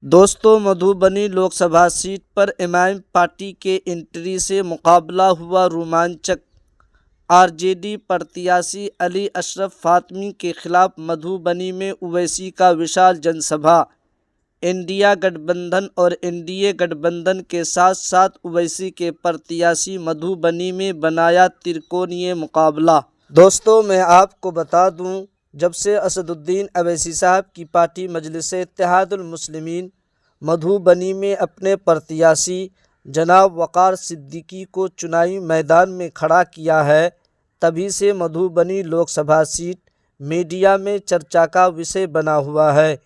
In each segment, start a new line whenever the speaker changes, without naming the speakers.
दोस्तों, मधुबनी लोकसभा सीट पर MIM party के एंट्री से मुकाबला हुआ रोमांचक। आरजेडी प्रत्याशी अली अशरफ फातमी के खिलाफ मधुबनी में ओवैसी का विशाल जनसभा। इंडिया गठबंधन और एनडीए गठबंधन के साथ साथ ओवैसी के प्रत्याशी मधुबनी में बनाया त्रिकोणीय मुकाबला। दोस्तों, मैं आपको बता दूं, जब से असदुद्दीन अवैसी साहब की पार्टी मजलिस-ए-इत्तेहादुल मुस्लिमीन मधुबनी में अपने प्रत्याशी जनाब वक़ार सिद्दीकी को चुनावी मैदान में खड़ा किया है, तभी से मधुबनी लोकसभा सीट मीडिया में चर्चा का विषय बना हुआ है।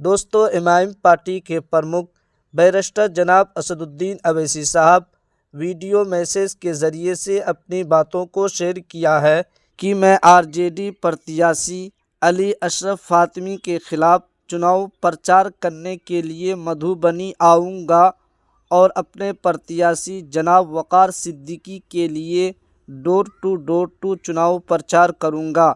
दोस्तों, एमआईएम पार्टी के प्रमुख बैरिस्टर जनाब असदुद्दीन अवैसी साहब वीडियो मैसेज के ज़रिए से अपनी बातों को शेयर किया है कि मैं आरजेडी प्रत्याशी अली अशरफ फातमी के खिलाफ चुनाव प्रचार करने के लिए मधुबनी आऊँगा और अपने प्रत्याशी जनाब वक़ार सिद्दीकी के लिए डोर टू चुनाव प्रचार करूँगा।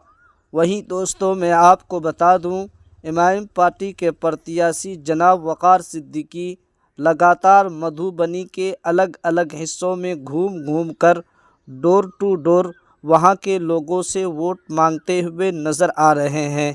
वहीं दोस्तों, मैं आपको बता दूं, एमआईएम पार्टी के प्रत्याशी जनाब वक़ार सिद्दीकी लगातार मधुबनी के अलग अलग हिस्सों में घूम कर डोर टू डोर वहां के लोगों से वोट मांगते हुए नजर आ रहे हैं।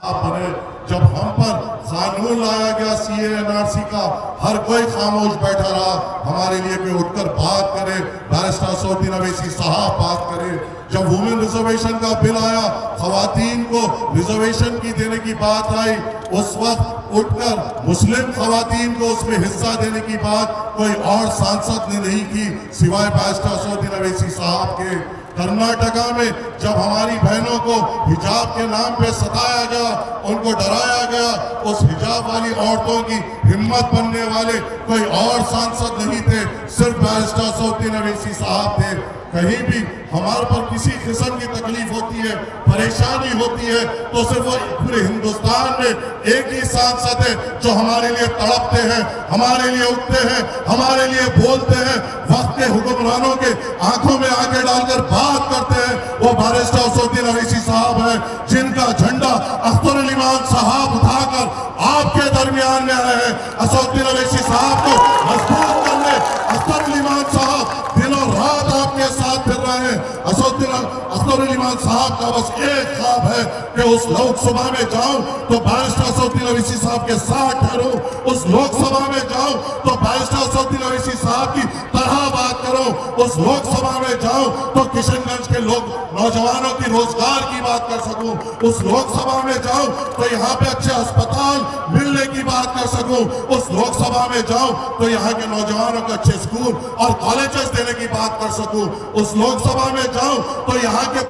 जब हम पर कानून लाया गया सीए एनआरसी का, हर कोई खामोश बैठा रहा। हमारे लिए कोई उठकर बात करे, बैरिस्टर असदुद्दीन अवैसी साहब बात करे। जब वुमेन रिजर्वेशन का बिल आया, खवातीन को रिजर्वेशन की देने की बात आई, उस वक्त उठकर मुस्लिम खवातीन को उसमें हिस्सा देने की बात कोई और सांसद ने नहीं की सिवाय बैरिस्टर असदुद्दीन अवैसी साहब के। कर्नाटका में जब हमारी बहनों को हिजाब के नाम पे सताया गया, उनको डराया गया, उस हिजाब वाली औरतों की हिम्मत बनने वाले कोई और सांसद नहीं थे, सिर्फ बैरिस्टर असदुद्दीन अवैसी साहब थे। कहीं भी हमारे पर किसी किस्म की तकलीफ होती है, परेशानी होती है, तो सिर्फ पूरे हिंदुस्तान में एक ही सांसद है जो हमारे लिए तड़पते हैं, हमारे लिए उठते हैं, हमारे लिए बोलते हैं, वक्त के हुक्मरानों के आंखों में आंखें डालकर बात करते हैं। वो बैरिस्टर असदुद्दीन अवैसी साहब है, जिनका झंडा अख्तर अली मान साहब उठाकर आपके दरमियान में आए हैं। असदुद्दीन अवैसी साहब को मजबूत करने अख्तर अली मान साहब दिनों रात आपके साथ फिर रहे हैं। अख्तर अली मान साहब का बस एक ख्वाब है कि उस लोकसभा में जाऊं तो बैरिस्टर असदुद्दीन अवैसी साहब के साथ ठहरूं, उस लोकसभा में जाऊं तो बैरिस्टर असदुद्दीन अवैसी साहब की तरह बात करूं, उस लोकसभा में जाऊं तो किशनगंज के लोग नौजवानों की रोजगार की बात कर सकूं, उस लोकसभा में जाऊं तो यहाँ पे अच्छे अस्पताल मिलने की बात कर सकूं, उस लोकसभा में जाऊं तो यहाँ के नौजवानों को अच्छे स्कूल और कॉलेजेस देने की बात कर सकूं, उस लोकसभा में जाऊं तो यहाँ के